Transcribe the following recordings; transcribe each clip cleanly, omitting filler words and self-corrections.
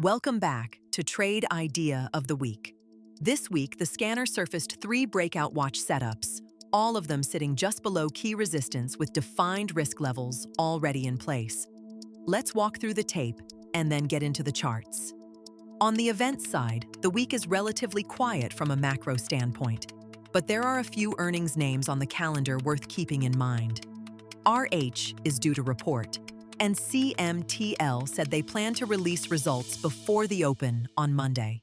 Welcome back to Trade Idea of the Week. This week, the scanner surfaced 3 breakout watch setups, all of them sitting just below key resistance with defined risk levels already in place. Let's walk through the tape and then get into the charts. On the event side, the week is relatively quiet from a macro standpoint, but there are a few earnings names on the calendar worth keeping in mind. RH is due to report, and CMTL said they plan to release results before the open on Monday.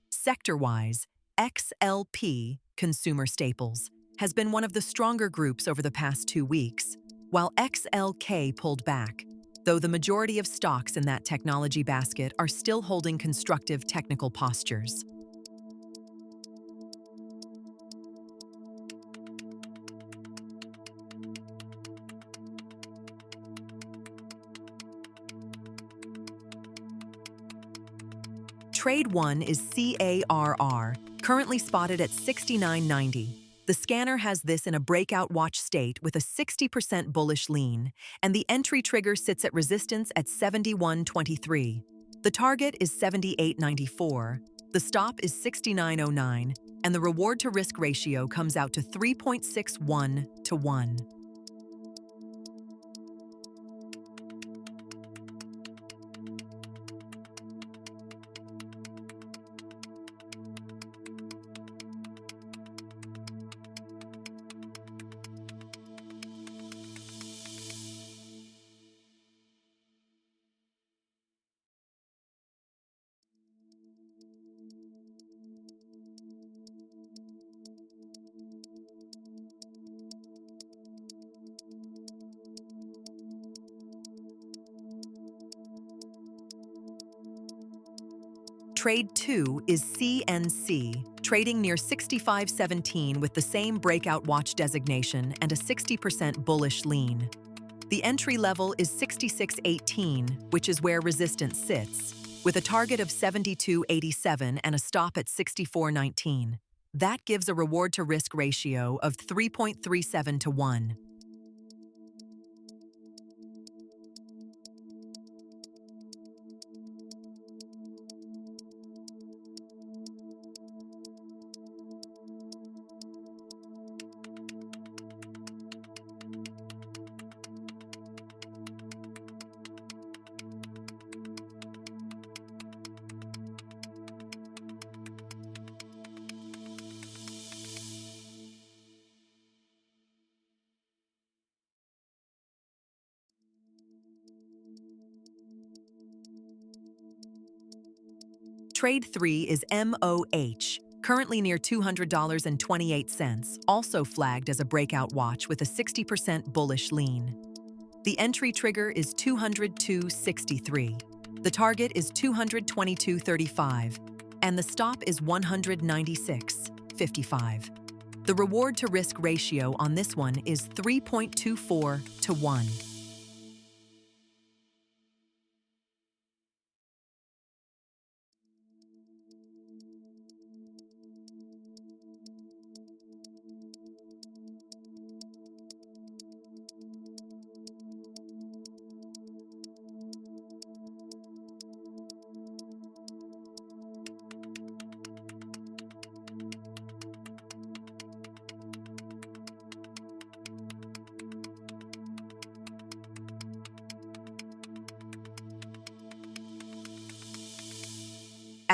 Sector-wise, XLP, consumer staples, has been one of the stronger groups over the past 2 weeks, while XLK pulled back, though the majority of stocks in that technology basket are still holding constructive technical postures. Trade 1 is CARR, currently spotted at $69.90. The scanner has this in a breakout watch state with a 60% bullish lean, and the entry trigger sits at resistance at $71.23. The target is $78.94, the stop is $69.09, and the reward to risk ratio comes out to 3.61 to 1. Trade 2 is CNC, trading near 65.17 with the same breakout watch designation and a 60% bullish lean. The entry level is 66.18, which is where resistance sits, with a target of 72.87 and a stop at 64.19. That gives a reward to risk ratio of 3.37 to 1. Trade 3 is MOH, currently near $200.28, also flagged as a breakout watch with a 60% bullish lean. The entry trigger is $202.63. The target is $222.35, and the stop is $196.55. The reward to risk ratio on this one is 3.24 to 1.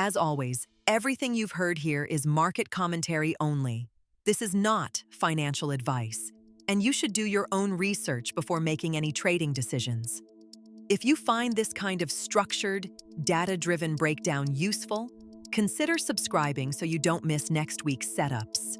As always, everything you've heard here is market commentary only. This is not financial advice, and you should do your own research before making any trading decisions. If you find this kind of structured, data-driven breakdown useful, consider subscribing so you don't miss next week's setups.